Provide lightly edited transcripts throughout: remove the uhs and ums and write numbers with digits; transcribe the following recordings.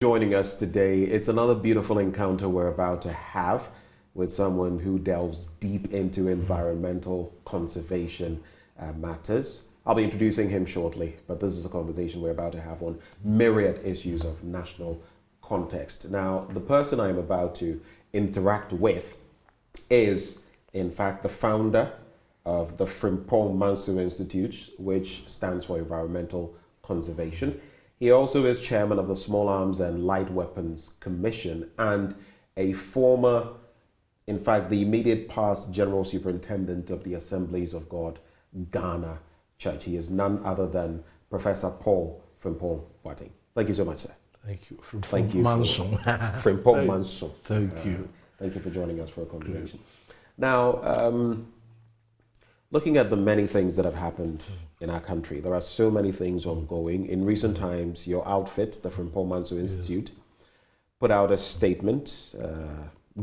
Joining us today. It's another beautiful encounter we're about to have with someone who delves deep into environmental conservation matters. I'll be introducing him shortly, but this is a conversation we're about to have on myriad issues of national context. Now, the person I'm about to interact with is, in fact, the founder of the Frimpong Manso Institute, which stands for Environmental Conservation. He also is chairman of the Small Arms and Light Weapons Commission and a former, in fact, the immediate past general superintendent of the Assemblies of God, Ghana Church. He is none other than Professor Paul Frimpong Manso. Thank you so much, sir. Thank you. Thank you, Manso. Frimpong Manso. Thank you. Thank you for joining us for a conversation. Now, looking at the many things that have happened in our country, there are so many things ongoing. In recent times, your outfit, the Frimpong Manso Institute, put out a statement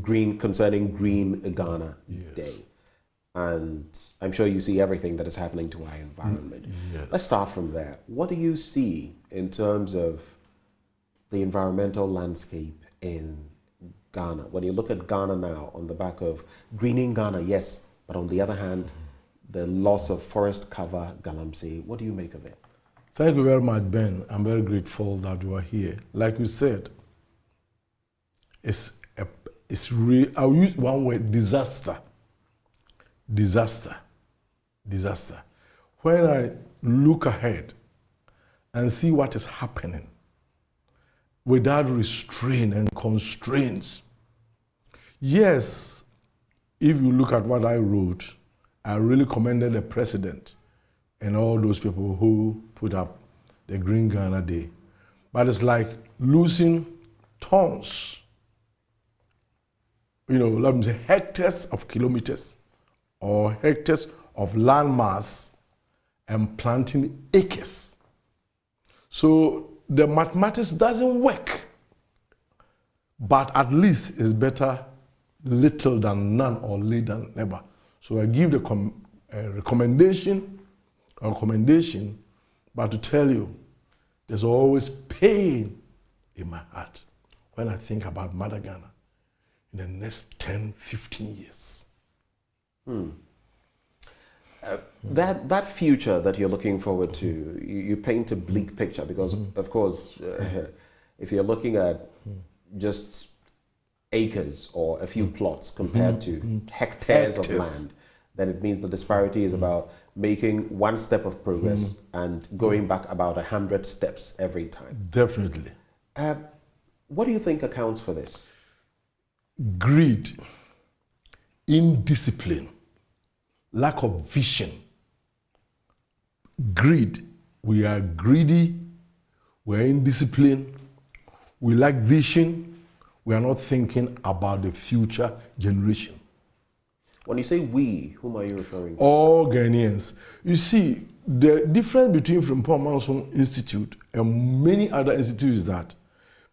concerning Green Ghana Day. And I'm sure you see everything that is happening to our environment. Yes. Let's start from there. What do you see in terms of the environmental landscape in Ghana? When you look at Ghana now on the back of greening Ghana, yes, but on the other hand, the loss of forest cover, Galamsey. What do you make of it? Thank you very much, Ben. I'm very grateful that you are here. Like you said, it's real. I'll use one word: disaster. Disaster. Disaster. When I look ahead and see what is happening without restraint and constraints, yes, if you look at what I wrote, I really commended the president and all those people who put up the Green Ghana Day. But it's like losing tons, let me say hectares of kilometers or hectares of land mass and planting acres. So the mathematics doesn't work, but at least it's better little than none or late than never. So I give the recommendation, but to tell you, there's always pain in my heart when I think about Mother Ghana in the next 10, 15 years. That future that you're looking forward to, you paint a bleak picture because, of course, if you're looking at just acres or a few plots compared to hectares of land, then it means the disparity is about making one step of progress and going back about 100 steps every time. Definitely. What do you think accounts for this? Greed, indiscipline, lack of vision. Greed. We are greedy, we are indisciplined, we lack vision, we are not thinking about the future generation. When you say we, whom are you referring to? All Ghanaians. You see, the difference between Frimpong Manso Institute and many other institutes is that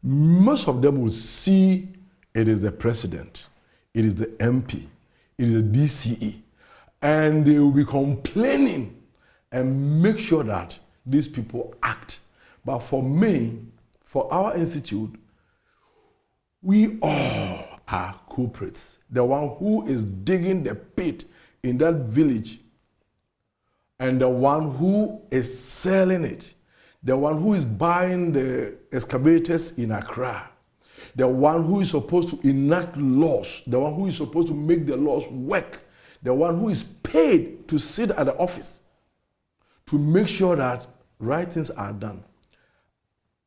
most of them will see it is the president, it is the MP, it is the DCE, and they will be complaining and make sure that these people act. But for me, for our institute, we all are culprits. The one who is digging the pit in that village and the one who is selling it, the one who is buying the excavators in Accra, the one who is supposed to enact laws, the one who is supposed to make the laws work, the one who is paid to sit at the office to make sure that right things are done.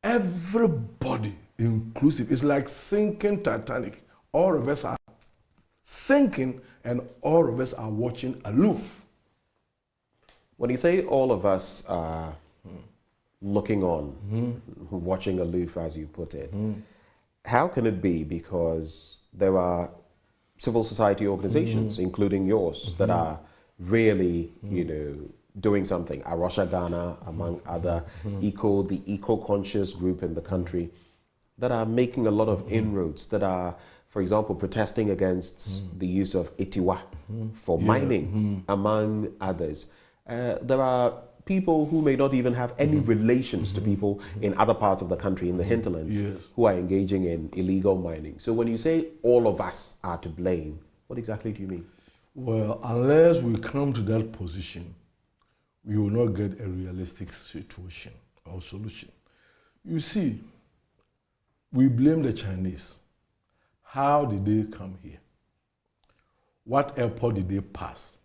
Everybody inclusive. It's like sinking Titanic. All of us are sinking and all of us are watching aloof. When you say all of us are looking on, watching aloof as you put it, how can it be? Because there are civil society organizations, including yours, that are really, doing something. Arusha Ghana, among other the eco-conscious group in the country, that are making a lot of inroads, that are, for example, protesting against the use of itiwa for mining, among others. There are people who may not even have any relations to people in other parts of the country, in the hinterlands, who are engaging in illegal mining. So when you say all of us are to blame, what exactly do you mean? Well, unless we come to that position, we will not get a realistic situation or solution. You see, we blame the Chinese. How did they come here? What airport did they pass?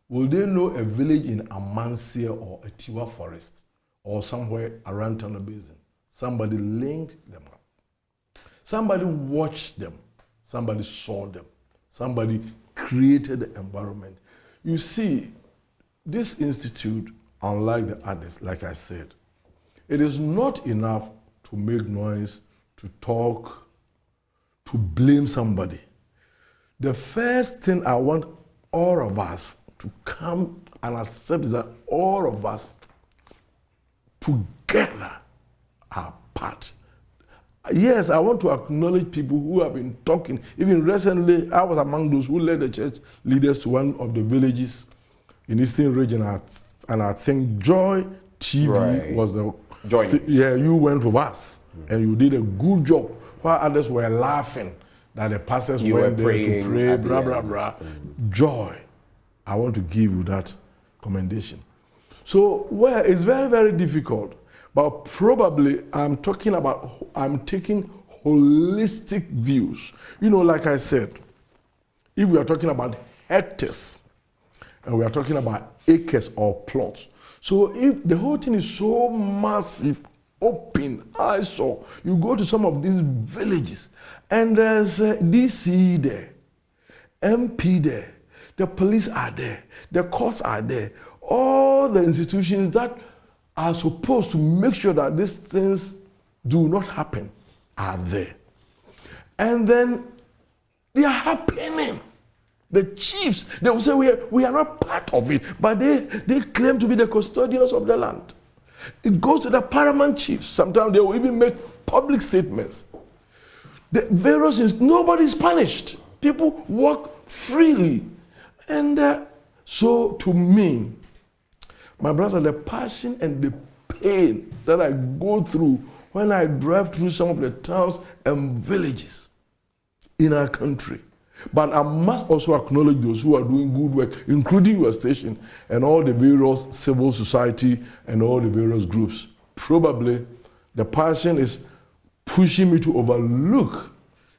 Will they know a village in Amansia or a Tiwa forest or somewhere around Tana Basin? Somebody linked them up. Somebody watched them. Somebody saw them. Somebody created the environment. You see, this institute, unlike the others, like I said, it is not enough to make noise, to talk, to blame somebody. The first thing I want all of us to come and accept is that all of us together are part. Yes, I want to acknowledge people who have been talking. Even recently, I was among those who led the church leaders to one of the villages in Eastern region, and I think Joy TV was the... JoyNews. Yeah, you went with us, and you did a good job, while others were laughing that the pastors went there to pray, blah, blah, blah. Joy. I want to give you that commendation. So, well, it's very, very difficult, but probably I'm taking holistic views. You know, like I said, if we are talking about hectares, and we are talking about acres or plots, so if the whole thing is so massive, open, I saw, you go to some of these villages, and there's DC there, MP there, the police are there, the courts are there, all the institutions that are supposed to make sure that these things do not happen are there. And then they are happening. The chiefs, they will say, we are not part of it, but they claim to be the custodians of the land. It goes to the paramount chiefs. Sometimes they will even make public statements. The various, nobody is punished. People walk freely. And so to me, my brother, the passion and the pain that I go through when I drive through some of the towns and villages in our country. But I must also acknowledge those who are doing good work, including your station and all the various civil society and all the various groups. Probably the passion is pushing me to overlook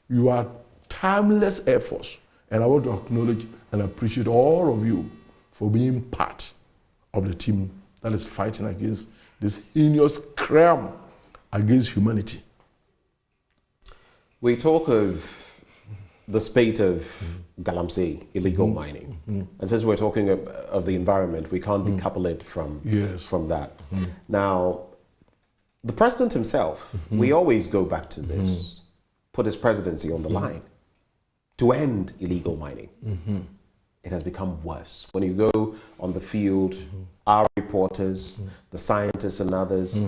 your timeless efforts. And I want to acknowledge and appreciate all of you for being part of the team that is fighting against this heinous crime against humanity. We talk of the spate of Galamsey, illegal mining. And since we're talking of the environment, we can't decouple it from that. Now, the president himself, we always go back to this, put his presidency on the line to end illegal mining. It has become worse. When you go on the field, our reporters, the scientists and others,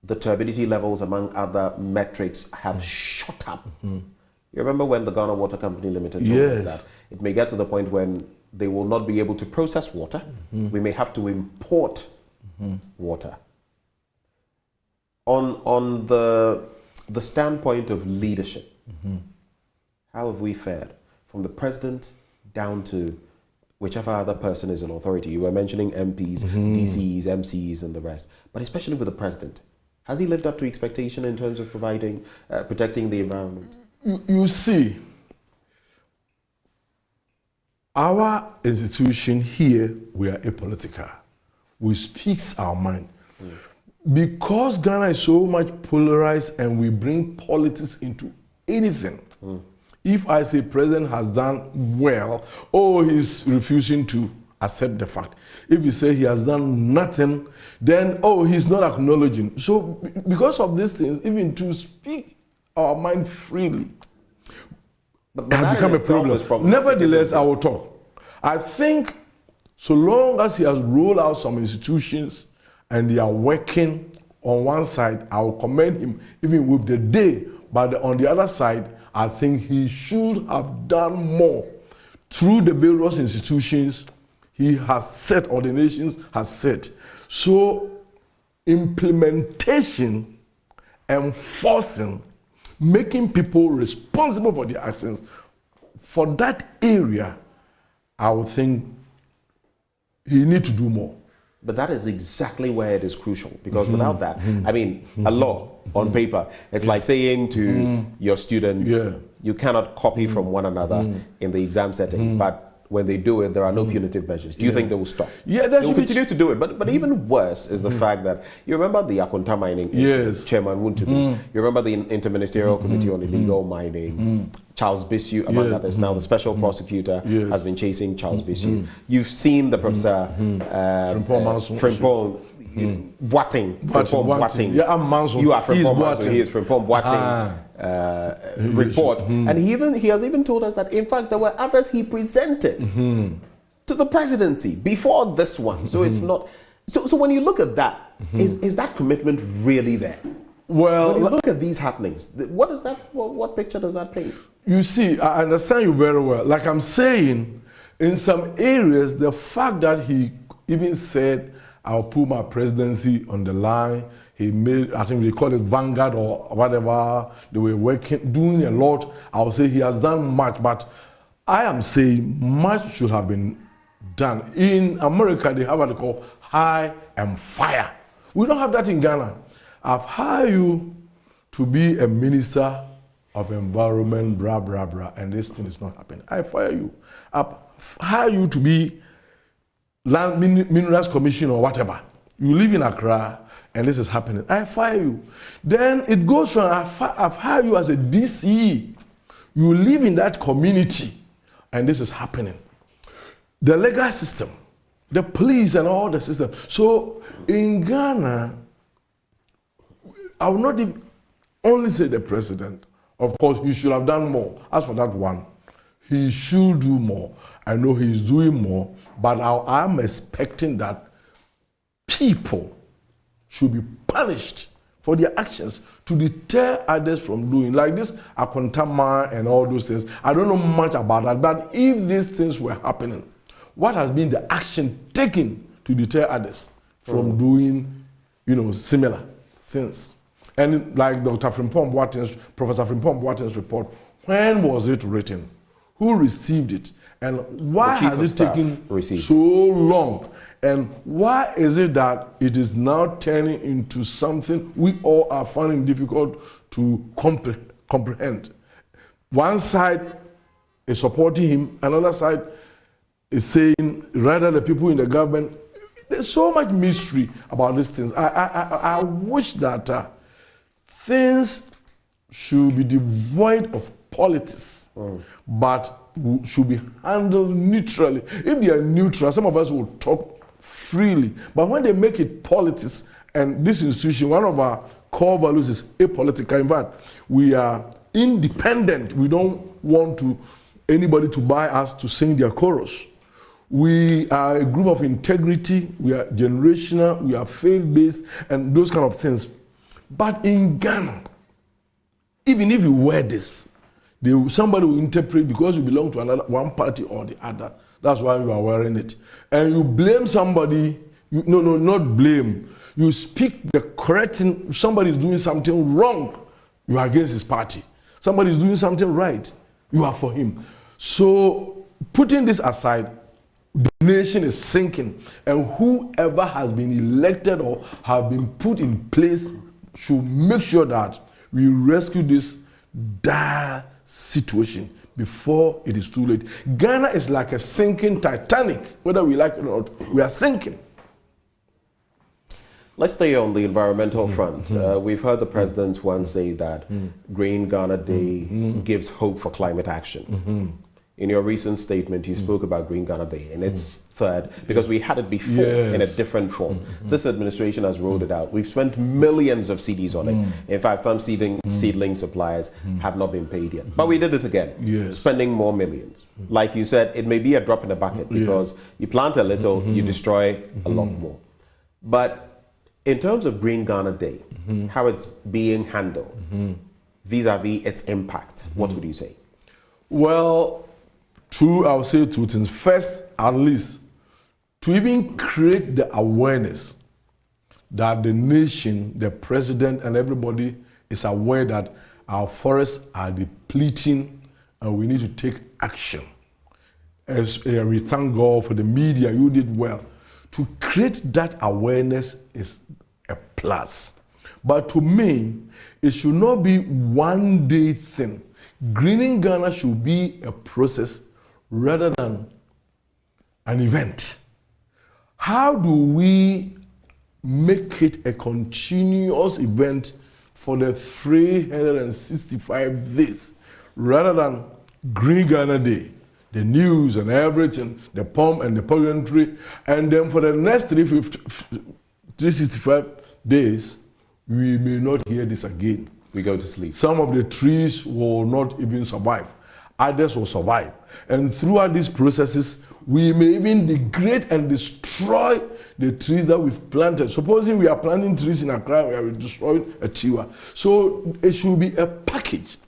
the turbidity levels among other metrics have shot up. You remember when the Ghana Water Company Limited told us that it may get to the point when they will not be able to process water. We may have to import water. On the standpoint of leadership, how have we fared? From the president down to whichever other person is in authority. You were mentioning MPs, DCs, MCs, and the rest. But especially with the president, has he lived up to expectation in terms of providing, protecting the environment? You see, our institution here, we are apolitical. We speak our mind. Because Ghana is so much polarized and we bring politics into anything. If I say president has done well, he's refusing to accept the fact. If you say he has done nothing, then, he's not acknowledging. So because of these things, even to speak our mind freely but has become a problem. Nevertheless, I will talk. I think so long as he has rolled out some institutions and they are working on one side, I will commend him even with the day. But on the other side, I think he should have done more through the various institutions. he has set, or the nations has set. So implementation, enforcing, making people responsible for their actions, for that area, I would think he needs to do more. But that is exactly where it is crucial, because without that, I mean, a law on paper, it's like saying to your students, you cannot copy from one another in the exam setting, but when they do it, there are no punitive measures. Do you think they will stop? Yeah, they will continue to do it. But even worse is the fact that you remember the Akonta mining incident, Chairman Wuntubi. You remember the Interministerial Committee on Illegal Mining, Charles Bissu, among others. Now the special prosecutor has been chasing Charles Bissu. You've seen the Professor Frimpong Boateng. Yeah, I'm Manso. You are Frimpong Manso. He is Frimpong Boateng. Report, and he has even told us that in fact there were others he presented to the presidency before this one. So it's not. So when you look at that, is that commitment really there? Well, when you look at these happenings, what is that? What picture does that paint? You see, I understand you very well. Like I'm saying, in some areas, the fact that he even said, "I'll put my presidency on the line." He made, I think they call it Vanguard or whatever. They were working, doing a lot. I would say he has done much, but I am saying much should have been done. In America, they have what they call hire and fire. We don't have that in Ghana. I've hired you to be a minister of environment, blah, blah, blah, and this thing is not happening. I fire you. I've hired you to be land minerals commission or whatever. You live in Accra, and this is happening. I fire you. Then it goes from, I've hired you as a DCE. You live in that community, and this is happening. The legal system, the police and all the system. So in Ghana, I will not only say the president. Of course, he should have done more. As for that one, he should do more. I know he's doing more, but I'm expecting that people should be punished for their actions to deter others from doing. Like this Akontama and all those things. I don't know much about that, but if these things were happening, what has been the action taken to deter others from doing, similar things? And like Professor Frimpong Boateng's report, when was it written? Who received it? And why has it taken so long? And why is it that it is now turning into something we all are finding difficult to comprehend? One side is supporting him, another side is saying, rather the people in the government, there's so much mystery about these things. I wish that things should be devoid of politics, but should be handled neutrally. If they are neutral, some of us will talk freely. But when they make it politics, and this institution, one of our core values is apolitical. In fact, we are independent. We don't want anybody to buy us to sing their chorus. We are a group of integrity. We are generational. We are faith-based, and those kind of things. But in Ghana, even if you wear this, somebody will interpret because you belong to one party or the other. That's why you are wearing it. And you blame somebody. Not blame. You speak the correct thing. Somebody is doing something wrong. You are against his party. Somebody is doing something right. You are for him. So putting this aside, the nation is sinking. And whoever has been elected or have been put in place should make sure that we rescue this dire situation before it is too late. Ghana is like a sinking Titanic. Whether we like it or not, we are sinking. Let's stay on the environmental front. We've heard the president once say that Green Ghana Day gives hope for climate action. In your recent statement, you spoke about Green Ghana Day in its third, because we had it before in a different form. This administration has rolled it out. We've spent millions of cedis on it. In fact, some seedling suppliers have not been paid yet. But we did it again, spending more millions. Like you said, it may be a drop in the bucket because you plant a little, you destroy a lot more. But in terms of Green Ghana Day, how it's being handled vis-a-vis its impact, what would you say? Well, I would say two things. First, at least, to even create the awareness that the nation, the president, and everybody is aware that our forests are depleting and we need to take action. As we thank God for the media, you did well. To create that awareness is a plus. But to me, it should not be one day thing. Greening Ghana should be a process rather than an event. How do we make it a continuous event for the 365 days rather than Green Ghana Day, the news and everything, the pomp and the pageantry, and then for the next 365 days, we may not hear this again. We go to sleep. Some of the trees will not even survive. Others will survive. And throughout these processes, we may even degrade and destroy the trees that we've planted. Supposing we are planting trees in Accra, we are destroying a Tiwa. So it should be a package.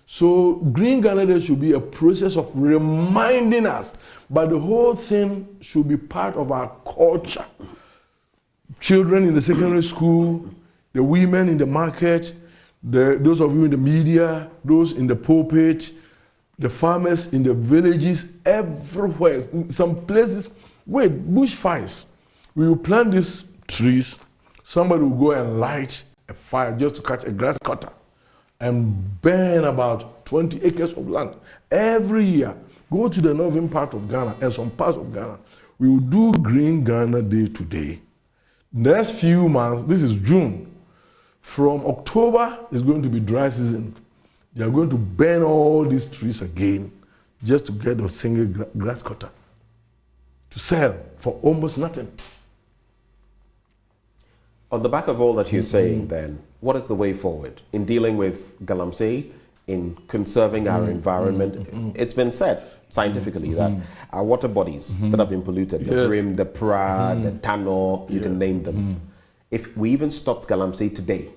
So Green Ghana Day should be a process of reminding us, but the whole thing should be part of our culture. Children in the secondary school, the women in the market, those of you in the media, those in the pulpit, the farmers in the villages, everywhere. In some places, bushfires. We will plant these trees, somebody will go and light a fire just to catch a grass cutter and burn about 20 acres of land every year. Go to the northern part of Ghana and some parts of Ghana. We will do Green Ghana Day today. Next few months, this is June. From October, it's going to be dry season. They are going to burn all these trees again just to get a single grass cutter to sell for almost nothing. On the back of all that you're saying, then, what is the way forward in dealing with Galamsey, in conserving our environment? It's been said scientifically that our water bodies that have been polluted, the Brim, the Pra, the Tano, you can name them. If we even stopped Galamsey today,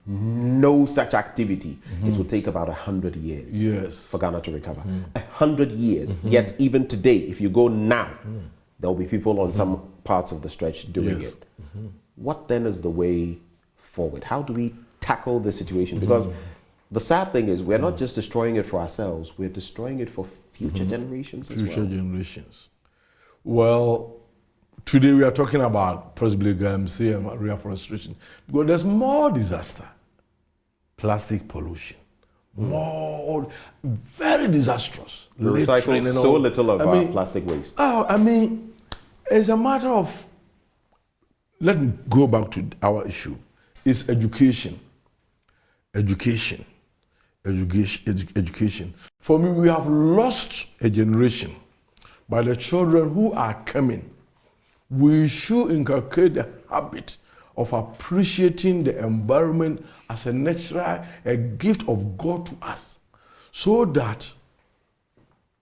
no such activity, it will take about 100 years for Ghana to recover. 100 years. Yet even today, if you go now, there will be people on some parts of the stretch doing it. What then is the way forward? How do we tackle the situation? Because the sad thing is we're not just destroying it for ourselves, we're destroying it for future generations as well. Future generations. Well, today we are talking about possibly Galamsey and reforestation, because there's more disaster. Plastic pollution. More, very disastrous. We recycle so little of our plastic waste. It's a matter of, let me go back to our issue. It's education. Education. For me, we have lost a generation. By the children who are coming, we should inculcate the habit of appreciating the environment as a natural, a gift of God to us, so that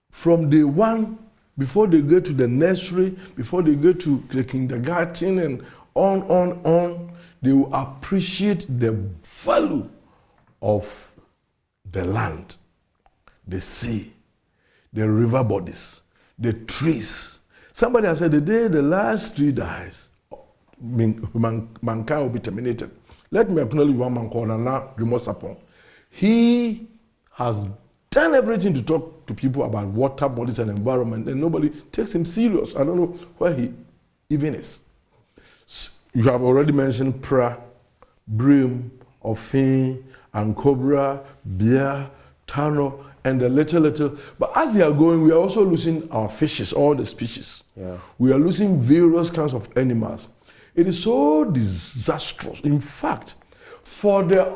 from day one, before they go to the nursery, before they go to the kindergarten and on, they will appreciate the value of the land, the sea, the river bodies, the trees. Somebody has said the day the last tree dies, mankind will be terminated. Let me acknowledge one man called Nana Sapon. He has done everything to talk to people about water bodies and environment, and nobody takes him serious. I don't know where he even is. You have already mentioned Pra, Brim, Ofin, and Cobra, Bear, Tano, and the little. But as they are going, we are also losing our fishes, all the species. We are losing various kinds of animals. It is so disastrous. In fact, for the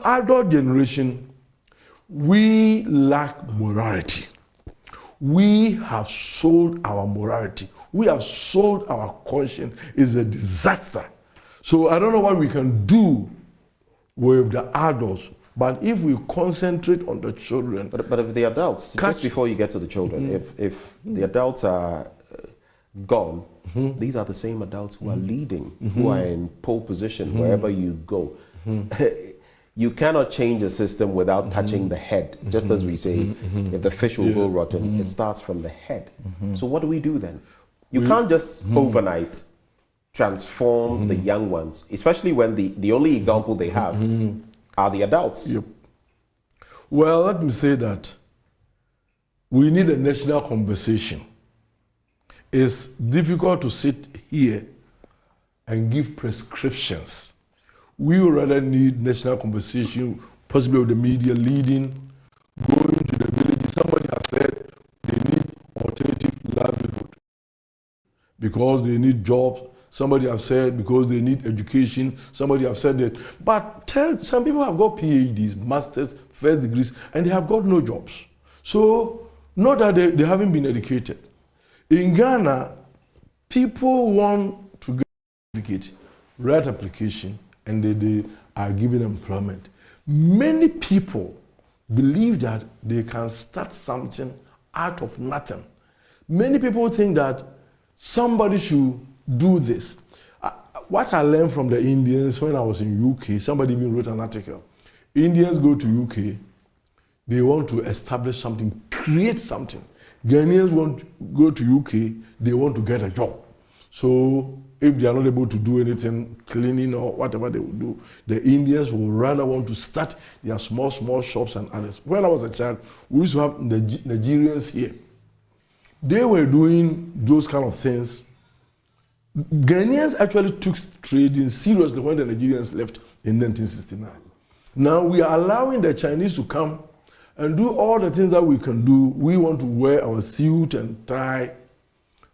adult generation, we lack morality. We have sold our morality. We have sold our conscience. It's a disaster. So I don't know what we can do with the adults, but if we concentrate on the children. But if the adults, just before you get to the children, if the adults are gone, these are the same adults who are leading, who are in pole position wherever you go. you cannot change a system without touching the head. Just as we say, if the fish will go rotten, it starts from the head. So what do we do then? You can't just overnight transform the young ones, especially when the only example they have are the adults. Yep. Well, let me say that we need a national conversation. It's difficult to sit here and give prescriptions. We would rather need national conversation, possibly with the media leading, going to the village. Somebody has said they need alternative livelihood because they need jobs. Somebody has said because they need education. Somebody has said that. But some people have got PhDs, masters, first degrees, and they have got no jobs. So, not that they haven't been educated. In Ghana, people want to get a certificate, write application, and they are given employment. Many people believe that they can start something out of nothing. Many people think that somebody should do this. What I learned from the Indians when I was in UK, somebody even wrote an article. Indians go to UK, they want to establish something, create something. Ghanaians want to go to UK, they want to get a job. So if they are not able to do anything, cleaning or whatever they will do, the Indians will rather want to start their small shops and others. When I was a child, we used to have Nigerians here. They were doing those kind of things. Ghanaians actually took trading seriously when the Nigerians left in 1969. Now we are allowing the Chinese to come and do all the things that we can do. We want to wear our suit and tie,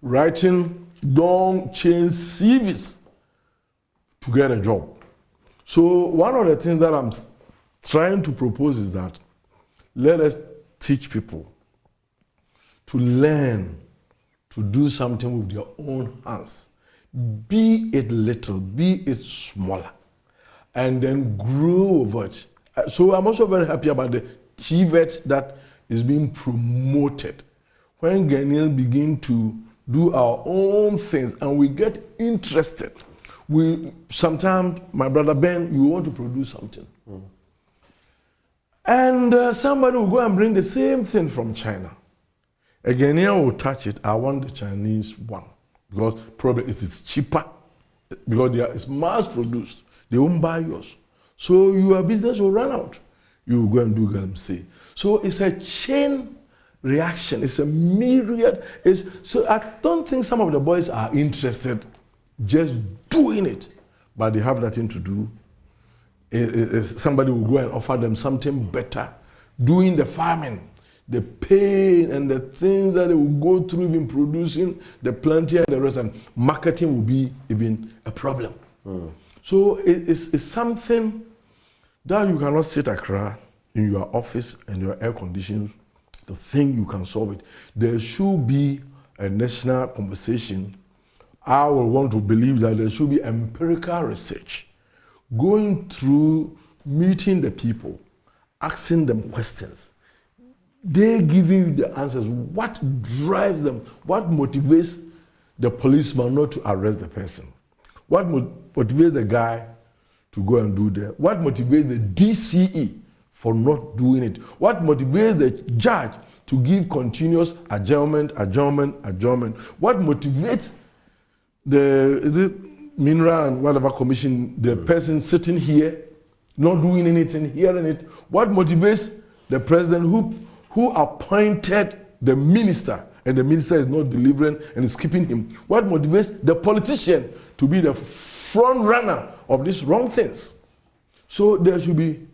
writing long chain CVs to get a job. So one of the things that I'm trying to propose is that let us teach people to learn to do something with their own hands. Be it little, be it smaller, and then grow over it. So I'm also very happy about the TVET that is being promoted. When Ghanaians begin to do our own things and we get interested, sometimes, my brother Ben, you want to produce something. And somebody will go and bring the same thing from China. A Ghanaian will touch it, I want the Chinese one. Because probably it is cheaper, because it's mass produced. They won't buy yours. So your business will run out. You will go and do Galamsey. So it's a chain reaction. It's a myriad. So I don't think some of the boys are interested just doing it, but they have nothing to do. Somebody will go and offer them something better, doing the farming. The pain and the things that they will go through in producing the planting and the rest, and marketing will be even a problem. So it's something that you cannot sit Accra in your office and your air conditions to think you can solve it. There should be a national conversation. I will want to believe that there should be empirical research, going through, meeting the people, asking them questions. They giving you the answers. What drives them? What motivates the policeman not to arrest the person? What motivates the guy to go and do that? What motivates the DCE for not doing it? What motivates the judge to give continuous adjournment? What motivates the mineral and whatever commission, the person sitting here, not doing anything, hearing it? What motivates the president who appointed the minister, and the minister is not delivering and is keeping him? What motivates the politician to be the front runner of these wrong things? So there should be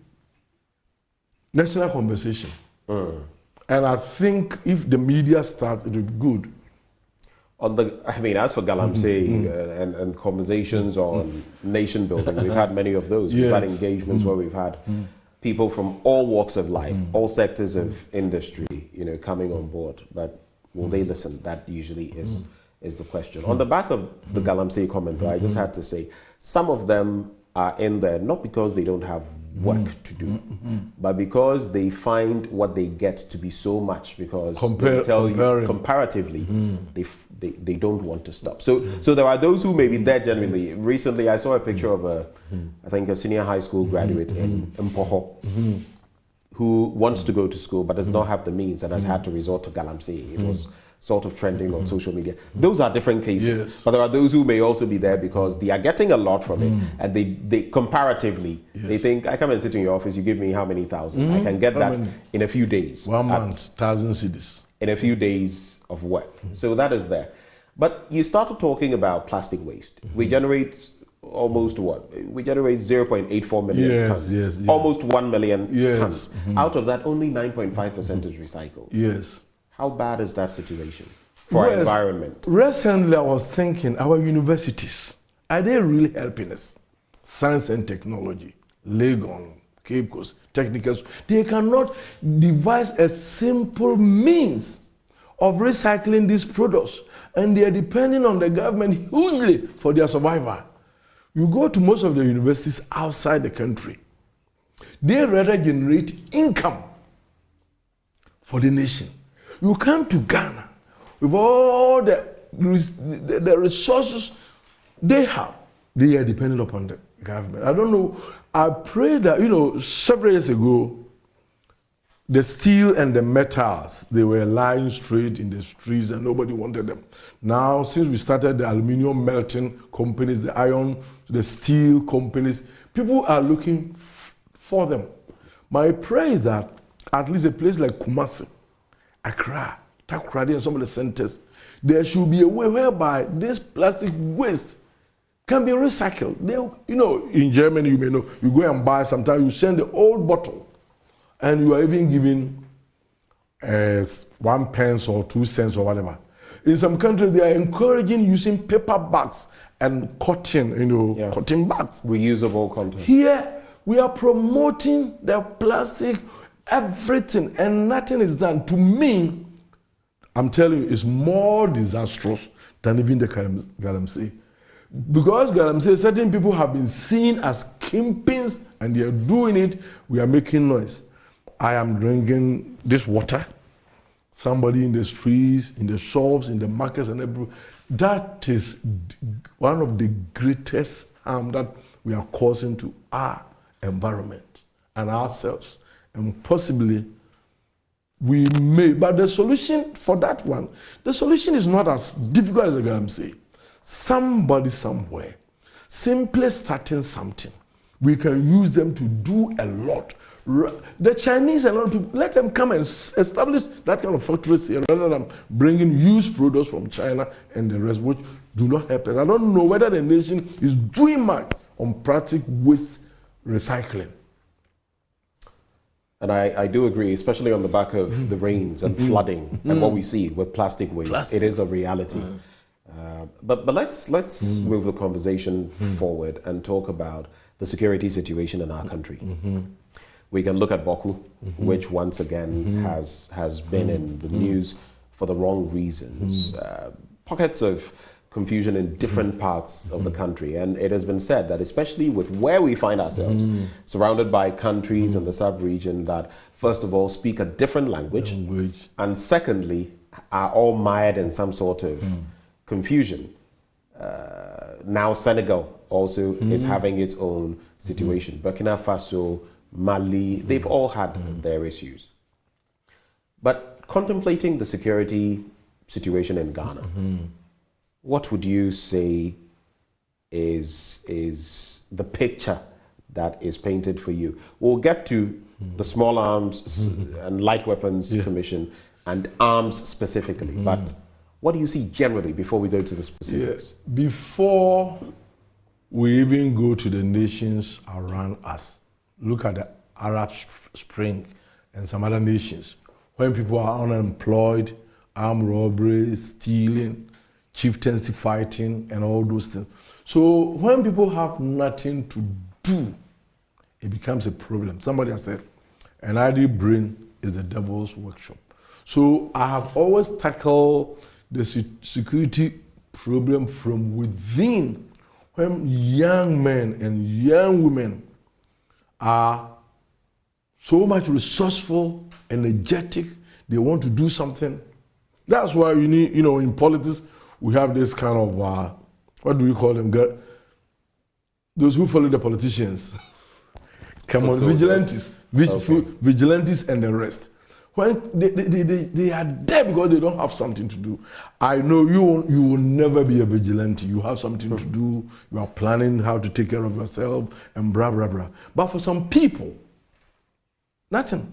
national conversation. And I think if the media starts, it will be good. As for Galamsey and conversations on nation building, we've had many of those. We've had engagements where we've had people from all walks of life, all sectors of industry, coming on board. But will they listen? That usually is the question. On the back of the Galamsey comment, I just had to say, some of them are in there not because they don't have work to do. But because they find what they get to be so much, because they tell you comparatively, they don't want to stop. So there are those who may be there genuinely. Recently, I saw a picture of I think a senior high school graduate in Mpoho, who wants to go to school but does not have the means and has had to resort to Galamsey. It was sort of trending on social media. Those are different cases. Yes. But there are those who may also be there because they are getting a lot from it, and they comparatively, they think, I come and sit in your office, you give me how many thousand? I can get that in a few days. 1 month, 1,000 cedis. In a few days of work. So that is there. But you started talking about plastic waste. We generate almost what? We generate 0.84 million tons. Yes. Almost 1 million tons. Out of that, only 9.5% is recycled. Yes. How bad is that situation for our environment? Recently, I was thinking, our universities, are they really helping us? Science and technology, Legon, Cape Coast, technicals, they cannot devise a simple means of recycling these products, and they are depending on the government hugely for their survival. You go to most of the universities outside the country, they rather generate income for the nation. You come to Ghana with all the resources they have, they are dependent upon the government. I don't know. I pray that, several years ago, the steel and the metals, they were lying straight in the streets and nobody wanted them. Now, since we started the aluminum melting companies, the iron, the steel companies, people are looking for them. My prayer is that at least a place like Kumasi, Accra, Takoradi, and some of the centers, there should be a way whereby this plastic waste can be recycled. In Germany, you may know, you go and buy, sometimes you send the old bottle, and you are even given 1 pence or 2 cents or whatever. In some countries, they are encouraging using paper bags and cotton, cotton bags. Reusable content. Here, we are promoting the plastic, everything, and nothing is done. To me, I'm telling you, it's more disastrous than even the Galamsey. Because Galamsey, certain people have been seen as kingpins and they are doing it, we are making noise. I am drinking this water. Somebody in the streets, in the shops, in the markets and everywhere. That is one of the greatest harm that we are causing to our environment and ourselves. And possibly we may, but the solution for that one, the solution is not as difficult as the Galamsey. Somebody somewhere, simply starting something, we can use them to do a lot. The Chinese and a lot of people, let them come and establish that kind of factories here rather than bringing used products from China and the rest, which do not help us. I don't know whether the nation is doing much on plastic waste recycling. And I do agree, especially on the back of the rains and flooding and what we see with plastic waste. It is a reality. But let's move the conversation forward and talk about the security situation in our country. We can look at Boku, which once again has been in the news for the wrong reasons. Pockets of confusion in different parts of the country. And it has been said that especially with where we find ourselves, surrounded by countries in the sub-region that, first of all, speak a different language. And secondly, are all mired in some sort of confusion. Now Senegal also is having its own situation. Burkina Faso, Mali, they've all had their issues. But contemplating the security situation in Ghana, what would you say is the picture that is painted for you? We'll get to the Small Arms and Light Weapons Commission and arms specifically, but what do you see generally before we go to the specifics? Before we even go to the nations around us, look at the Arab Spring and some other nations. When people are unemployed, armed robbery, stealing, chieftaincy fighting, and all those things. So when people have nothing to do, it becomes a problem. Somebody has said, an idle brain is the devil's workshop. So I have always tackled the security problem from within. When young men and young women are so much resourceful, energetic, they want to do something. That's why you need, in politics, we have this kind of, what do we call them? Those who follow the politicians. Come on, vigilantes. Vigilantes and the rest. When they are there because they don't have something to do. I know you will never be a vigilante. You have something to do. You are planning how to take care of yourself and blah, blah, blah. But for some people, nothing.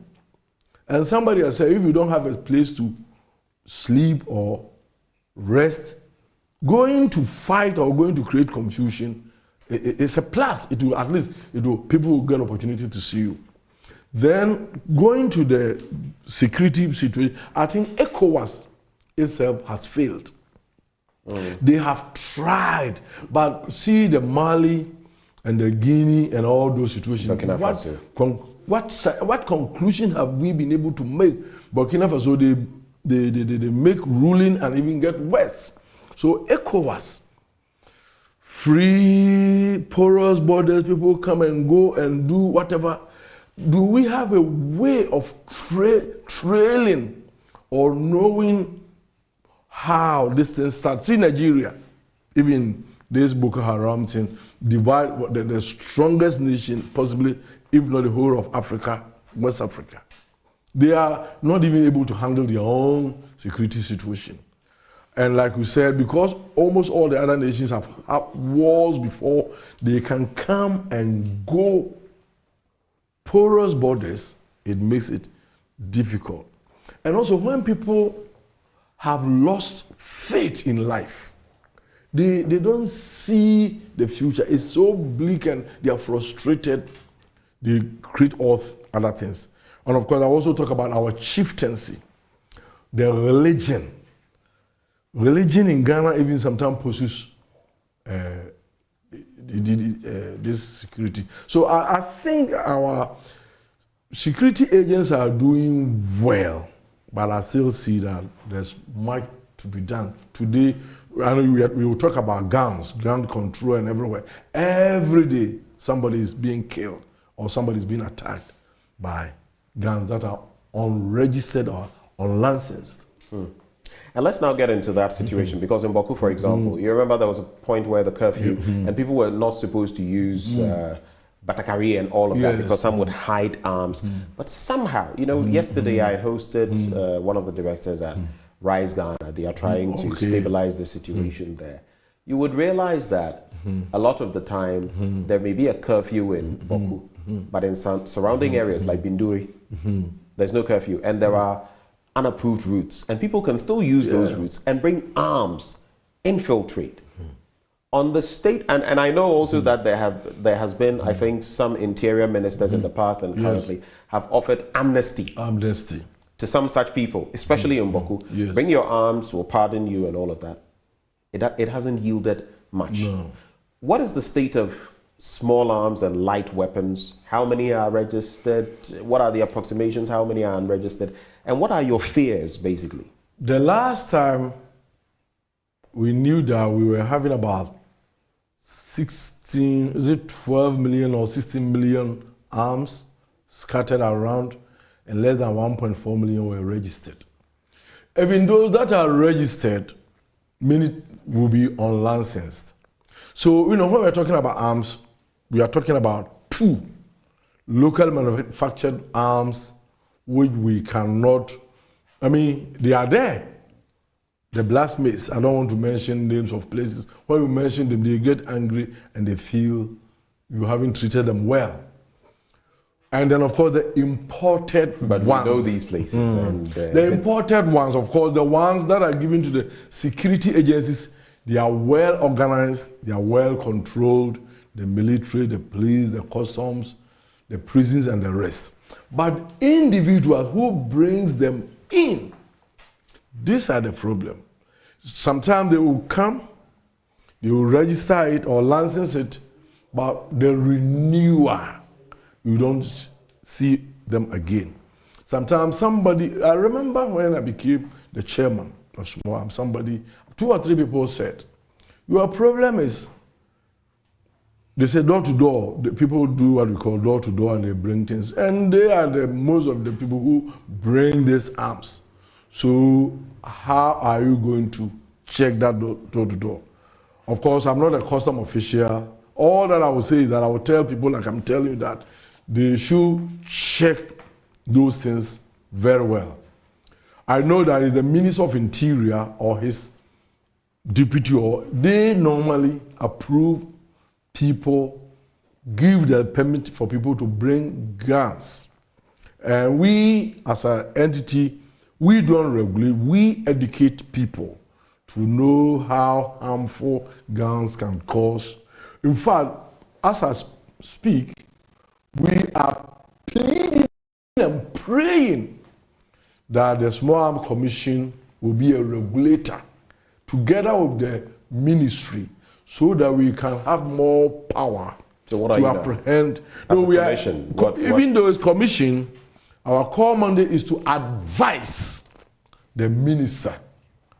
And somebody has said, if you don't have a place to sleep or rest, going to fight or going to create confusion, it's a plus. It will, at least, people will get opportunity to see you. Then going to the security situation, I think ECOWAS itself has failed. They have tried, but see the Mali and the Guinea and all those situations. What conclusion have we been able to make? Burkina Faso, they make ruling and even get worse. So ECOWAS, free, porous borders, people come and go and do whatever. Do we have a way of trailing or knowing how this thing starts? See Nigeria, even this Boko Haram thing, divide the strongest nation, possibly, if not the whole of Africa, West Africa. They are not even able to handle their own security situation. And like we said, because almost all the other nations have had wars before, they can come and go. Porous borders, it makes it difficult. And also when people have lost faith in life, they don't see the future. It's so bleak and they are frustrated. They create all other things. And of course, I also talk about our chieftaincy, the religion. Religion in Ghana even sometimes poses this security. So I think our security agents are doing well, but I still see that there's much to be done. Today, I know we will talk about guns, gun control and everywhere. Every day, somebody is being killed or somebody is being attacked by guns that are unregistered or unlicensed. And let's now get into that situation, because in Boku, for example, you remember there was a point where the curfew, and people were not supposed to use Batakari and all of that, because some would hide arms. But somehow, yesterday I hosted one of the directors at Rise Ghana. They are trying to stabilize the situation there. You would realize that a lot of the time, there may be a curfew in Boku, but in some surrounding areas like Binduri, there's no curfew, and there are unapproved routes, and people can still use those routes and bring arms, infiltrate. On the state, and I know also that there has been, I think, some interior ministers in the past and currently have offered amnesty to some such people, especially in Boku. Bring your arms, we'll pardon you and all of that. It hasn't yielded much. No. What is the state of small arms and light weapons? How many are registered? What are the approximations? How many are unregistered? And what are your fears, basically? The last time we knew that we were having about 12 million or 16 million arms scattered around, and less than 1.4 million were registered. Even those that are registered, many will be unlicensed. So, when we're talking about arms, we are talking about 2 local manufactured arms which we cannot, they are there. The blacksmiths, I don't want to mention names of places. When you mention them, they get angry and they feel you haven't treated them well. And then, of course, the imported ones. We know these places. And, the imported ones, of course, the ones that are given to the security agencies, they are well organized, they are well controlled, the military, the police, the customs, the prisons, and the rest. But individuals who brings them in, these are the problem. Sometimes they will come, they will register it or license it, but the renewer, you don't see them again. Sometimes somebody, I remember when I became the chairman of SMOAM, somebody, 2 or 3 people said, your problem is they say door to door. The people do what we call door to door, and they bring things. And they are the most of the people who bring these arms. So how are you going to check that door to door? Of course, I'm not a custom official. All that I will say is that I will tell people, like I'm telling you, that they should check those things very well. I know that it's the Minister of Interior or his deputy, or they normally approve people, give the permit for people to bring guns. And we, as an entity, we don't regulate, we educate people to know how harmful guns can cause. In fact, as I speak, we are pleading and praying that the Small Arms Commission will be a regulator together with the ministry so that we can have more power to apprehend. No, we are, even though it's commission, our core mandate is to advise the minister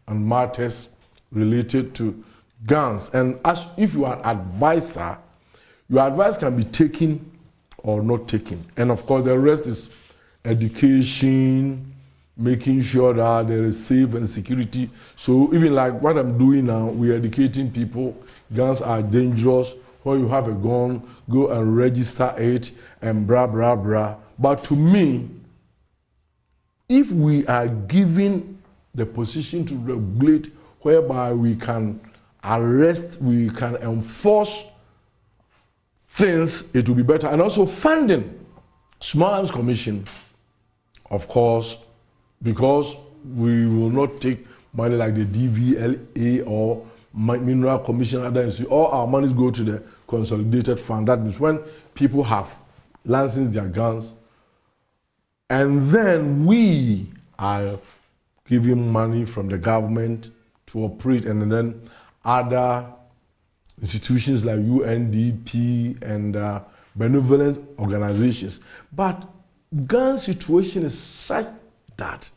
on matters related to guns. And as if you are an advisor, your advice can be taken or not taken. And of course, the rest is education, making sure that there is safe and security. So even like what I'm doing now, we're educating people. Guns are dangerous. When you have a gun, go and register it and blah, blah, blah. But to me, if we are given the position to regulate whereby we can arrest, we can enforce things, it will be better. And also funding. Small Arms Commission, of course, because we will not take money like the DVLA or Mineral Commission, other institutes. All our monies go to the consolidated fund. That means when people have licensed their guns, and then we are giving money from the government to operate, and then other institutions like UNDP and benevolent organizations. But gun situation is such that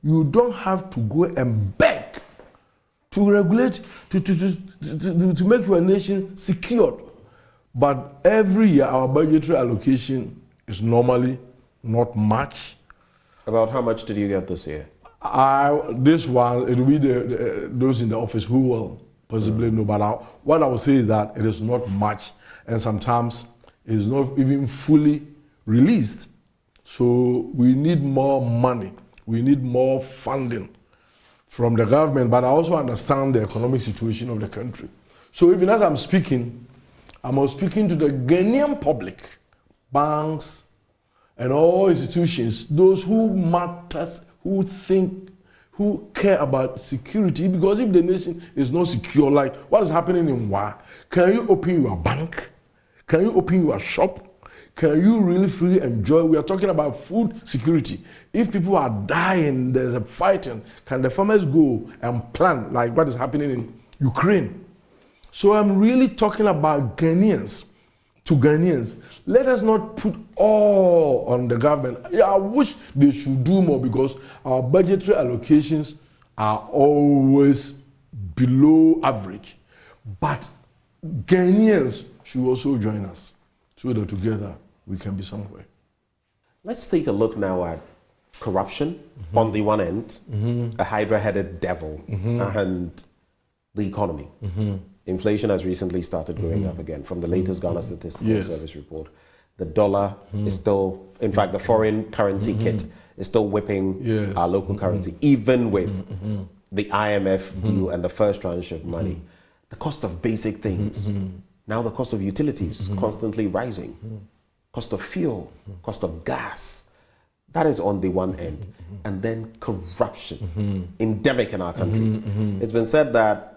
you don't have to go and beg to regulate, to make your nation secured. But every year our budgetary allocation is normally not much. About how much did you get this year? This one, it will be those in the office who will possibly know. But what I will say is that it is not much, and sometimes it is not even fully released. So we need more money. We need more funding from the government, but I also understand the economic situation of the country. So even as I'm speaking speaking to the Ghanaian public, banks, and all institutions, those who matters, who think, who care about security, because if the nation is not secure, like what is happening in Wa, can you open your bank? Can you open your shop? Can you really freely enjoy? We are talking about food security. If people are dying, there's a fighting, can the farmers go and plant like what is happening in Ukraine? So I'm really talking about Ghanaians, to Ghanaians. Let us not put all on the government. Yeah, I wish they should do more because our budgetary allocations are always below average. But Ghanaians should also join us so that together we can be somewhere. Let's take a look now at corruption on the one end, a hydra-headed devil, and the economy. Inflation has recently started going up again from the latest Ghana Statistical Service report. The dollar is still, in fact, the foreign currency kit is still whipping our local currency, even with the IMF deal and the first tranche of money. The cost of basic things, now the cost of utilities constantly rising, cost of fuel, cost of gas. That is on the one end. And then corruption, endemic in our country. It's been said that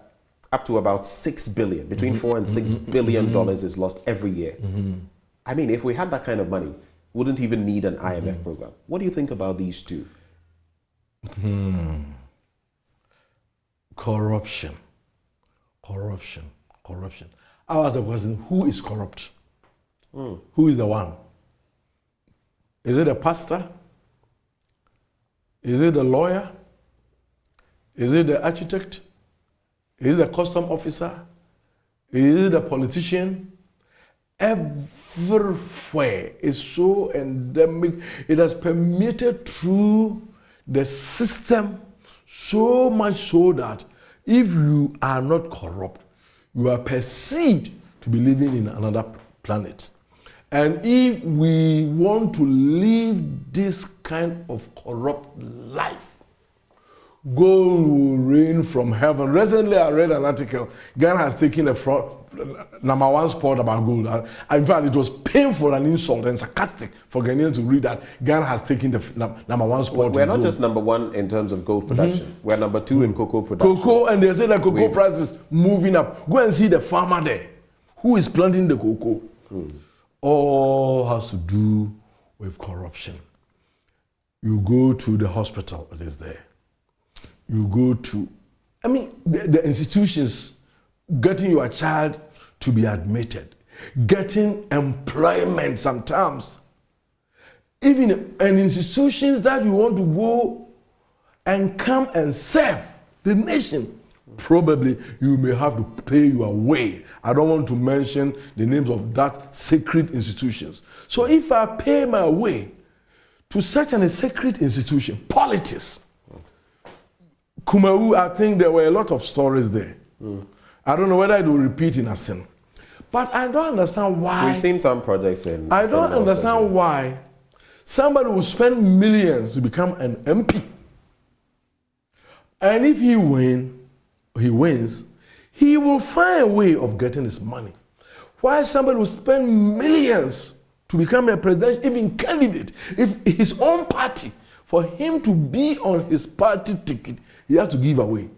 up to about 6 billion, between 4 and 6 billion dollars is lost every year. I mean, if we had that kind of money, we wouldn't even need an IMF program. What do you think about these two? Corruption. I ask the question, who is corrupt? Who is the one? Is it a pastor? Is it the lawyer? Is it the architect? Is it the custom officer? Is it the politician? everywhere. It's so endemic. It has permeated through the system so much so that if you are not corrupt, you are perceived to be living in another planet. And if we want to live this kind of corrupt life, gold will rain from heaven. Recently, I read an article. Ghana has taken the number one spot about gold. In fact, it was painful and insult and sarcastic for Ghanaians to read that Ghana has taken the number one spot. We're not gold. Just number one in terms of gold production. Mm-hmm. We're number two in cocoa production. Cocoa, and they say that cocoa prices moving up. Go and see the farmer there who is planting the cocoa. All has to do with corruption. You go to the hospital, it is there. You go to, the institutions, getting your child to be admitted, getting employment sometimes. Even in institutions that you want to go and come and serve the nation, probably you may have to pay your way. I don't want to mention the names of that sacred institutions. So if I pay my way to such a sacred institution, politics, Kumawu, I think there were a lot of stories there. I don't know whether it will repeat in a sin. But I don't understand why. We've seen some projects in. I don't understand why somebody will spend millions to become an MP. And if he wins, he will find a way of getting his money. Why somebody will spend millions to become a presidential even candidate, if his own party, for him to be on his party ticket, he has to give away.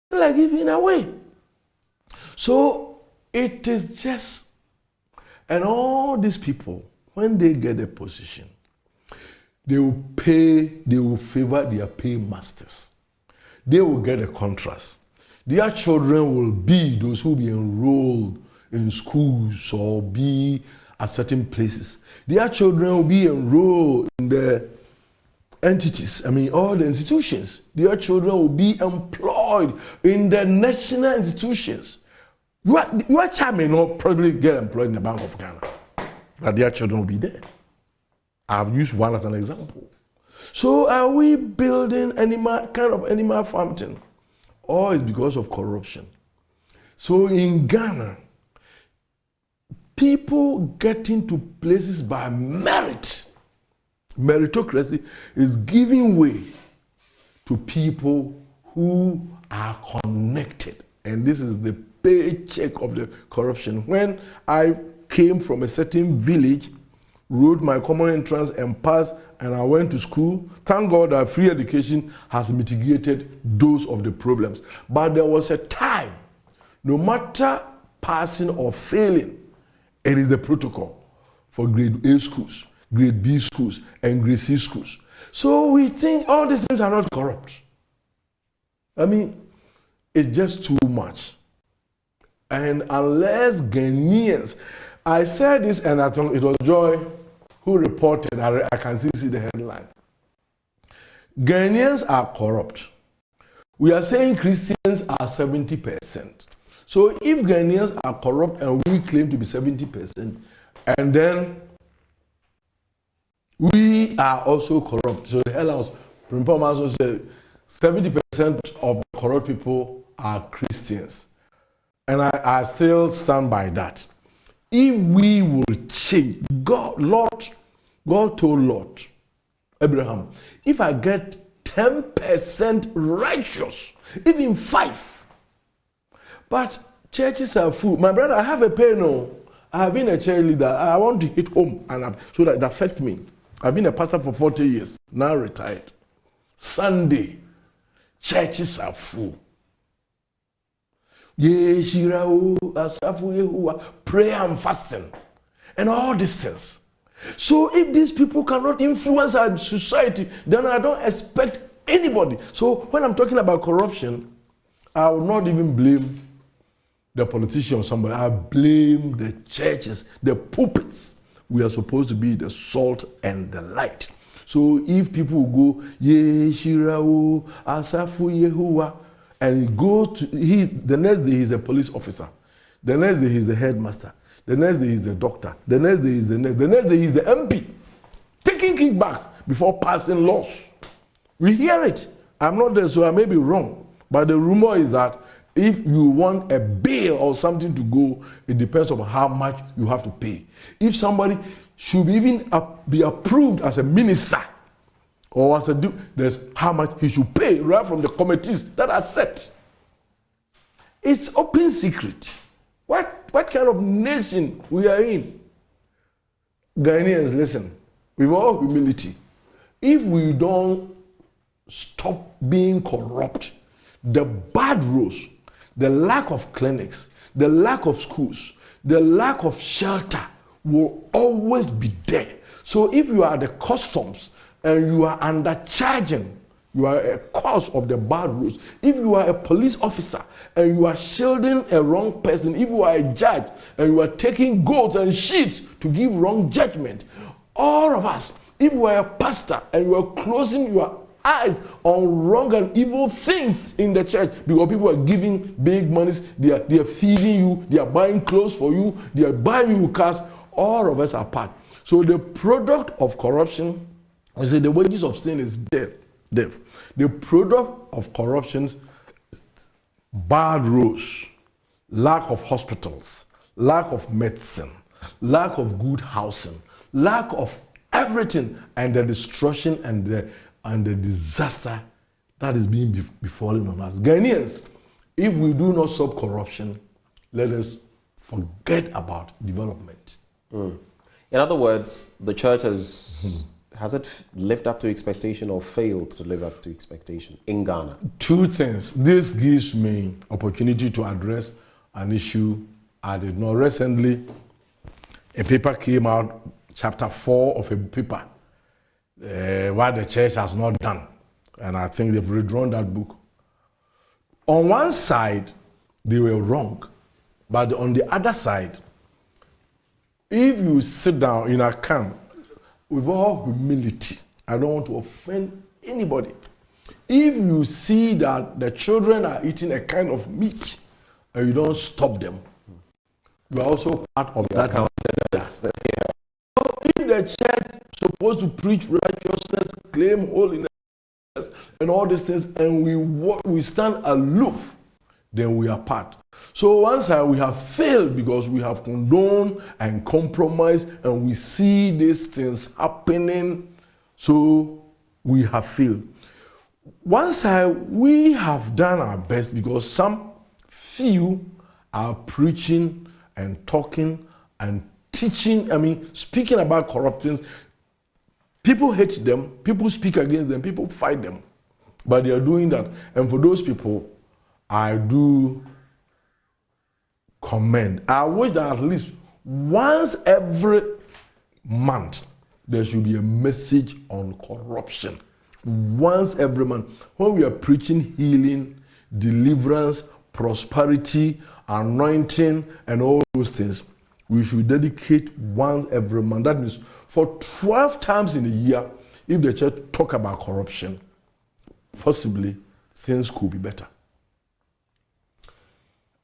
Like giving away. So it is just, and all these people, when they get a position, they will favor their paymasters. They will get a contrast. Their children will be those who will be enrolled in schools or be at certain places. Their children will be enrolled in the entities, all the institutions. Their children will be employed in the national institutions. Your child may not probably get employed in the Bank of Ghana, but their children will be there. I've used one as an example. So are we building kind of animal farming? Or it's because of corruption. So in Ghana, people get into places by merit. Meritocracy is giving way to people who are connected. And this is the paycheck of the corruption. When I came from a certain village, wrote my common entrance and passed, and I went to school, thank God that free education has mitigated those of the problems. But there was a time, no matter passing or failing, it is the protocol for grade A schools, grade B schools, and grade C schools. So we think all these things are not corrupt. It's just too much. And unless Ghanaians, I said this, and I thought it was Joy who reported, I can still see the headline. Ghanaians are corrupt. We are saying Christians are 70%. So if Ghanaians are corrupt and we claim to be 70%, and then we are also corrupt. So the headline, Frimpong Manso said 70% of corrupt people are Christians. And I still stand by that. If we will change, God told Lot, Abraham, if I get 10% righteous, even 5, but churches are full. My brother, I have a pain. I have been a church leader. I want to hit home, so that it affects me. I've been a pastor for 40 years, now retired. Sunday, churches are full. Prayer and fasting, and all these things. So if these people cannot influence our society, then I don't expect anybody. So when I'm talking about corruption, I will not even blame the politician or somebody. I blame the churches, the pulpits. We are supposed to be the salt and the light. So if people go, Yeshirao, Asafu Yehuwa, and he goes to, the next day he's a police officer. The next day he's the headmaster. The next day is the doctor. The next day is the next. The next day is the MP taking kickbacks before passing laws. We hear it. I'm not there, so I may be wrong. But the rumor is that if you want a bail or something to go, it depends on how much you have to pay. If somebody should even be approved as a minister or as a duke, there's how much he should pay right from the committees that are set. It's open secret. What kind of nation we are in? Ghanaians, listen, with all humility, if we don't stop being corrupt, the bad roads, the lack of clinics, the lack of schools, the lack of shelter will always be there. So if you are the customs and you are undercharging, you are a cause of the bad roads. If you are a police officer and you are shielding a wrong person, if you are a judge and you are taking goats and sheep to give wrong judgment, all of us, if you are a pastor and you are closing your eyes on wrong and evil things in the church because people are giving big monies, they are feeding you, they are buying clothes for you, they are buying you cars, all of us are part. So the product of corruption, I say the wages of sin is death. The product of corruption, bad roads, lack of hospitals, lack of medicine, lack of good housing, lack of everything, and the destruction and the disaster that is being befallen on us. Ghanaians, if we do not stop corruption, let us forget about development. In other words, the church has it lived up to expectation or failed to live up to expectation in Ghana? Two things. This gives me opportunity to address an issue I did not. Recently, a paper came out, chapter 4 of a paper, what the church has not done. And I think they've redrawn that book. On one side, they were wrong. But on the other side, if you sit down in a camp with all humility, I don't want to offend anybody. If you see that the children are eating a kind of meat and you don't stop them, you are also part of that. So if the church is supposed to preach righteousness, claim holiness, and all these things, and we stand aloof, then we are part. So one side we have failed because we have condoned and compromised, and we see these things happening, so we have failed. One side we have done our best because some few are preaching and talking and teaching, speaking about corrupt things. People hate them, people speak against them, people fight them, but they are doing that. And for those people, I do commend. I wish that at least once every month there should be a message on corruption. Once every month, when we are preaching healing, deliverance, prosperity, anointing, and all those things, we should dedicate once every month. That means for 12 times in a year, if the church talk about corruption, possibly things could be better.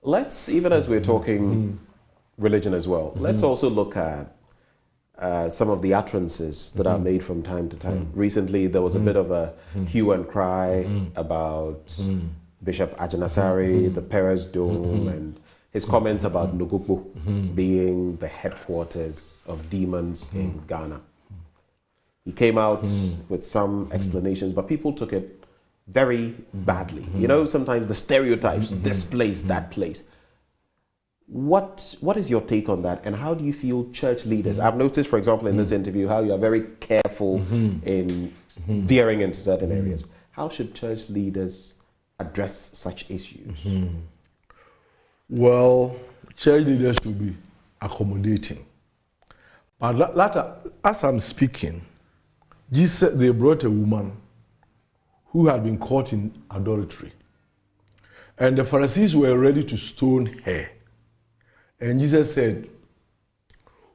Let's, even as we're talking religion as well, let's also look at some of the utterances that are made from time to time. Recently, there was a bit of a hue and cry about Bishop Ajanasari, the Perez Dome, and his comments about Nugukbu being the headquarters of demons in Ghana. He came out with some explanations, but people took it very badly. You know, sometimes the stereotypes, this place, that place. What is your take on that, and how do you feel church leaders? I've noticed, for example, in this interview, how you are very careful in veering into certain areas. How should church leaders address such issues? Well, church leaders should be accommodating. But later, as I'm speaking, Jesus, they brought a woman who had been caught in adultery. And the Pharisees were ready to stone her. And Jesus said,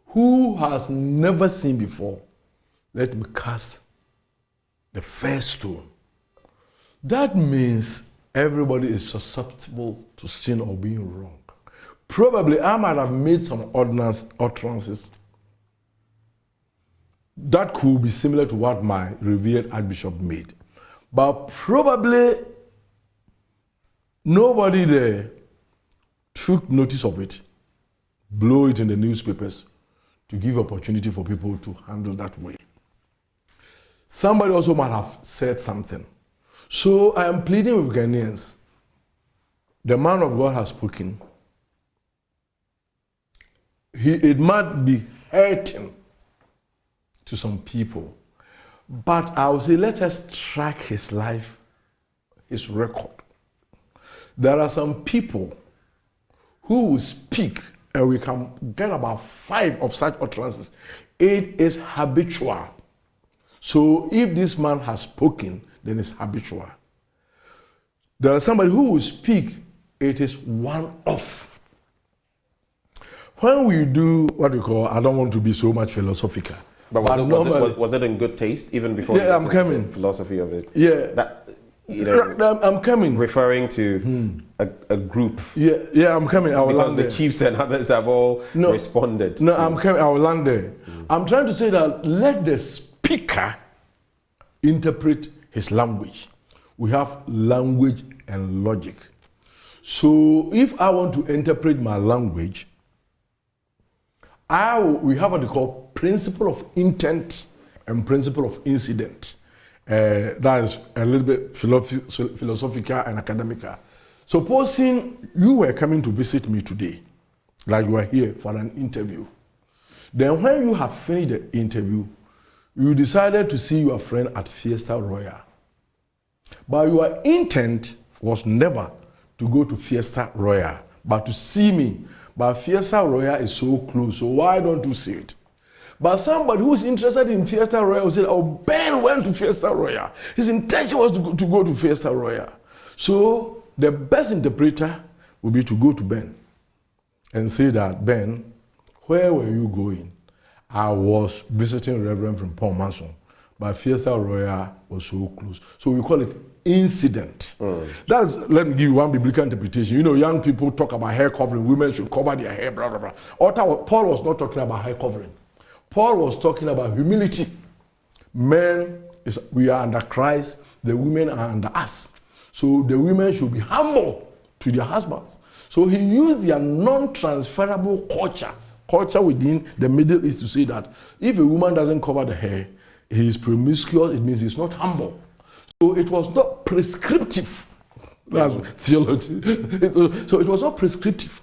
who has never seen before, let me cast the first stone. That means everybody is susceptible to sin or being wrong. probably I might have made some utterances that could be similar to what my revered Archbishop made. But probably nobody there took notice of it, blow it in the newspapers to give opportunity for people to handle that way. Somebody also might have said something. So I am pleading with Ghanaians. The man of God has spoken. It might be hurting to some people, but I will say let us track his life, his record. There are some people who will speak, and we can get about 5 of such utterances. It is habitual. So if this man has spoken, then it's habitual. There is somebody who will speak, it is one off. When we do what we call, I don't want to be so much philosophical. But was it in good taste even before? Yeah, I'm coming. Philosophy of it. Yeah, that, you know, I'm coming. Referring to a group. Yeah, I'm coming. I will because land the there. chiefs and others have all responded. No, I'm coming. I will land there. I'm trying to say that let the speaker interpret his language. We have language and logic. So if I want to interpret my language, we have what they call principle of intent and principle of incident. That is a little bit philosophical and academical. Supposing you were coming to visit me today, like you are here for an interview. Then when you have finished the interview, you decided to see your friend at Fiesta Royal. But your intent was never to go to Fiesta Royal, but to see me. But Fiesta Royal is so close, so why don't you see it? But somebody who is interested in Fiesta Royal will say, oh, Ben went to Fiesta Royal. His intention was to go to Fiesta Royal. So the best interpreter would be to go to Ben and say that, Ben, where were you going? I was visiting Reverend Frimpong Manso, but Fiesta Royal was so close. So we call it incident. Let me give you one biblical interpretation. You know, young people talk about hair covering. Women should cover their hair, blah, blah, blah. Paul was not talking about hair covering. Paul was talking about humility. Men, we are under Christ. The women are under us. So the women should be humble to their husbands. So he used their non-transferable culture within the Middle East to say that if a woman doesn't cover the hair, he is promiscuous, it means he's not humble. So it was not prescriptive. That's theology. So it was not prescriptive.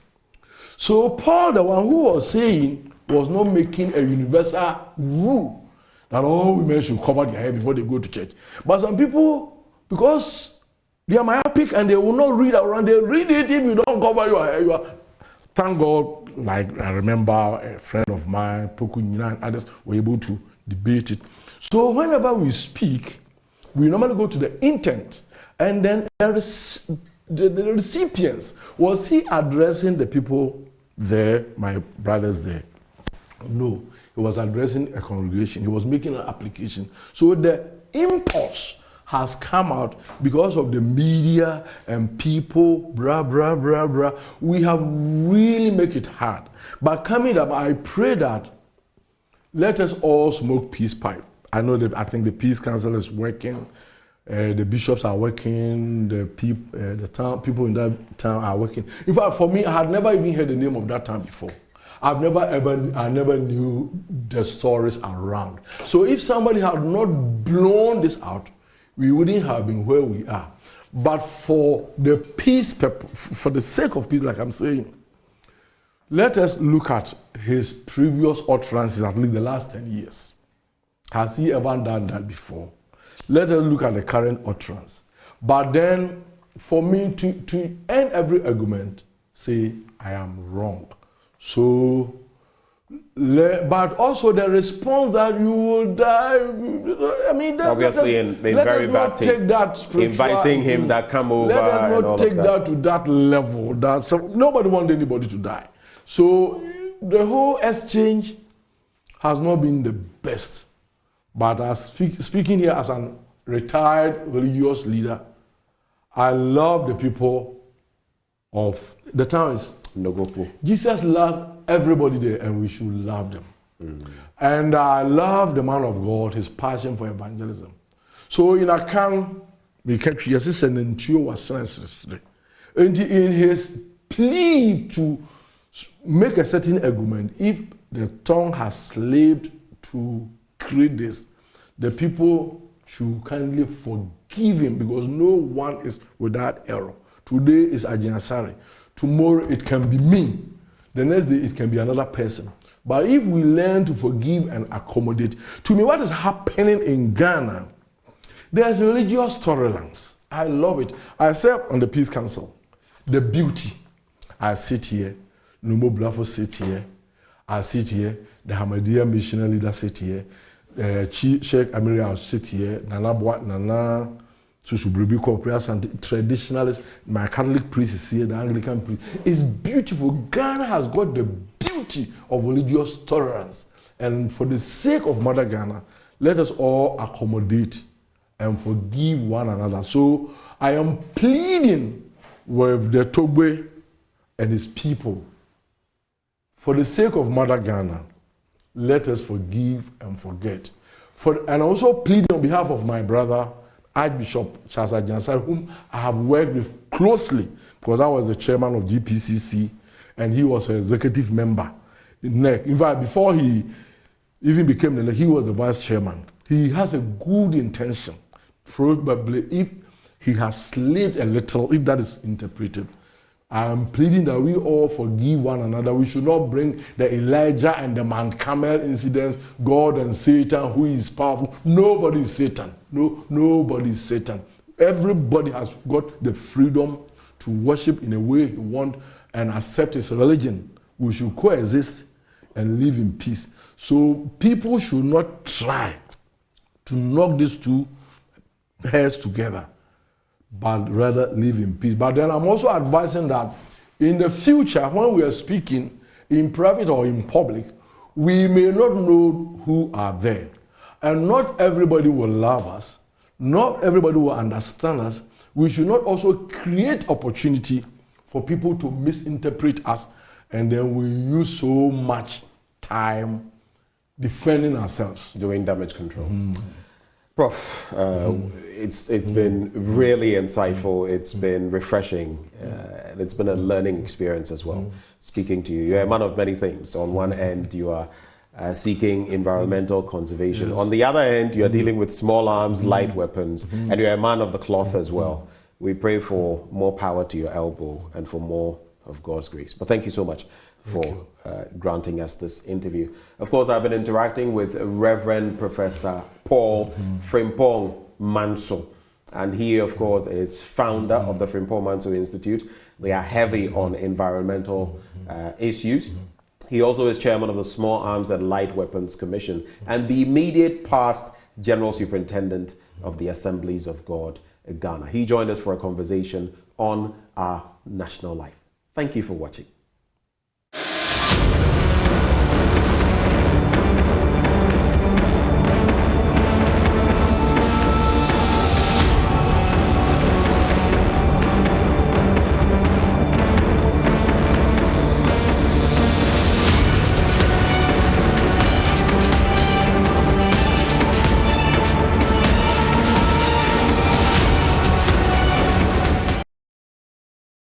So Paul, the one who was saying, was not making a universal rule that all women should cover their hair before they go to church. But some people, because they are myopic and they will not read around, they read it if you don't cover your hair. You are, thank God, like I remember a friend of mine, Pokunyina and others were able to debate it. So whenever we speak, we normally go to the intent, and then the recipients. Was he addressing the people there, my brothers there? No, he was addressing a congregation. He was making an application. So the impulse has come out because of the media and people, blah, blah, blah, blah. We have really make it hard. But coming up, I pray that let us all smoke peace pipe. I know that I think the Peace Council is working, the bishops are working, the people in that town are working. In fact, for me, I had never even heard the name of that town before. I never knew the stories around. So if somebody had not blown this out, we wouldn't have been where we are. But for the peace, for the sake of peace, like I'm saying, let us look at his previous utterances, at least the last 10 years. Has he ever done that before? Let us look at the current utterance. But then, for me to end every argument, say, I am wrong. So, but also the response that you will die, I mean, obviously in very bad taste, inviting him that come over. Let us not take that to that level. Nobody wants anybody to die. So, the whole exchange has not been the best. But as speaking here as a retired religious leader, I love the people of the town is Jesus loved everybody there, and we should love them. And I love the man of God, his passion for evangelism. So in account, we catch Jesus and in his plea to make a certain agreement, if the tongue has slaved to create this, the people should kindly forgive him, because no one is without error. Today is Ajiasari. Tomorrow it can be me. The next day it can be another person. But if we learn to forgive and accommodate, to me, what is happening in Ghana, there's religious tolerance. I love it. I serve on the Peace Council. The beauty. I sit here. Numo Blafo sit here. I sit here. The Ahmadiyya missionary leader sit here. Sheikh Amiria sit here. Nana Susubrubi Corporeals and traditionalists. My Catholic priest is here. The Anglican priest. It's beautiful. Ghana has got the beauty of religious tolerance. And for the sake of Mother Ghana, let us all accommodate and forgive one another. So I am pleading with the Togbe and his people, for the sake of Mother Ghana, let us forgive and forget. And also pleading on behalf of my brother, Archbishop Charles Ajiasari, whom I have worked with closely, because I was the chairman of GPCC and he was an executive member. In fact, before he even became the he was the vice chairman. He has a good intention. Probably if he has slaved a little, if that is interpreted, I am pleading that we all forgive one another. We should not bring the Elijah and the Mount Carmel incidents, God and Satan, who is powerful. Nobody is Satan. No, nobody is Satan. Everybody has got the freedom to worship in a way he wants and accept his religion. We should coexist and live in peace. So people should not try to knock these two heads together, but rather live in peace. But then I'm also advising that in the future, when we are speaking in private or in public, we may not know who are there. And not everybody will love us. Not everybody will understand us. We should not also create opportunity for people to misinterpret us, and then we use so much time defending ourselves. Doing damage control. Prof, it's been really insightful. It's been refreshing. And it's been a learning experience as well, speaking to you. You're a man of many things. On one end, you are seeking environmental conservation. Yes. On the other end, you're dealing with small arms, light weapons, and you're a man of the cloth as well. We pray for more power to your elbow and for more of God's grace. But thank you so much for granting us this interview. Of course, I've been interacting with Reverend Professor Paul Frimpong Manso, and he, of course, is founder of the Frimpong Manso Institute. They are heavy on environmental issues. He also is chairman of the Small Arms and Light Weapons Commission and the immediate past General Superintendent of the Assemblies of God, Ghana. He joined us for a conversation on our national life. Thank you for watching.